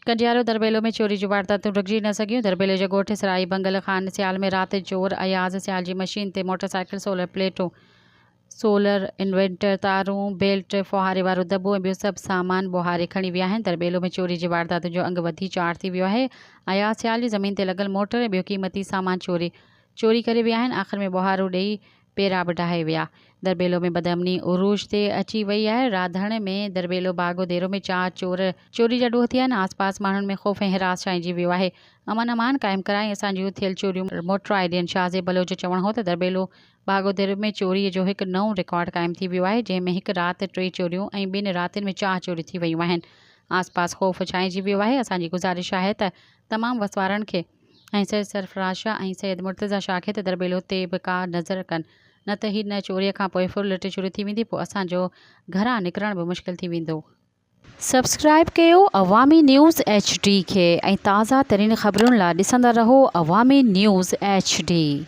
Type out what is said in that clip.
कंडियारो दरबेलो में चोरी जूं वारदातूं रुकिजी न सघियूं। दरबेले जे ॻोठ सराई बंगल खान सियाल में राति चोर अयाज़ सियाल जी मशीन ते मोटरसाइकिल, सोलर प्लेटूं, सोलर इन्वेंटर, तारूं, बेल्ट, फुहारे वारो दॿो ऐं ॿियो सभु सामान ॿोहारे खणी विया आहिनि। दरबेलो में चोरी जी वारदातुनि जो अंग वधी चार थी वियो आहे। अयाज़ सियाल जी ज़मीन ते लॻल मोटर ऐं ॿियो क़ीमती सामान चोरी करे विया आहिनि। आख़िर में ॿोहारो ॾेई पेरा बि ढाहे विया। दरबेलो में बदअमनी उरूज ते अची वई आहे। राधण में दरबेलो बागो देरो में चार चोर चोरी जा ॾोह थिया आहिनि। आसपास माण्हुनि में ख़ौफ़ ऐं हिरास छाइजी वियो आहे। अमन अमान क़ाइमु कराई असांजियूं थियल चोरियूं मोटर आइडियन शाहज़े बलोच जो चवणु हो त दरबेलो बागो देरो में चोरीअ जो हिकु नओं रिकॉर्ड क़ाइमु थी वियो आहे, जंहिंमें हिकु राति 3 चोरियूं ऐं 2 रातियुनि में 4 चोरियूं थी वियूं आहिनि। आसपास ख़ौफ़ छाइजी वियो आहे। असांजी गुज़ारिश आहे त तमामु वसवारनि खे ऐं सैयद सरफराज शाह ऐं सैयद मुर्तज़ा शाह खे त दरबेलो ते बि का नज़र कनि, न त हिन चोरीअ खां पोइ फुर लट शुरू थी वेंदी, पोइ असांजो घरां निकिरणु बि मुश्किल थी वेंदो। सब्सक्राइब कयो अवामी न्यूज़ HD खे ऐं ताज़ा तरीन ख़बरुनि लाइ ॾिसंदा रहो अवामी न्यूज़ HD।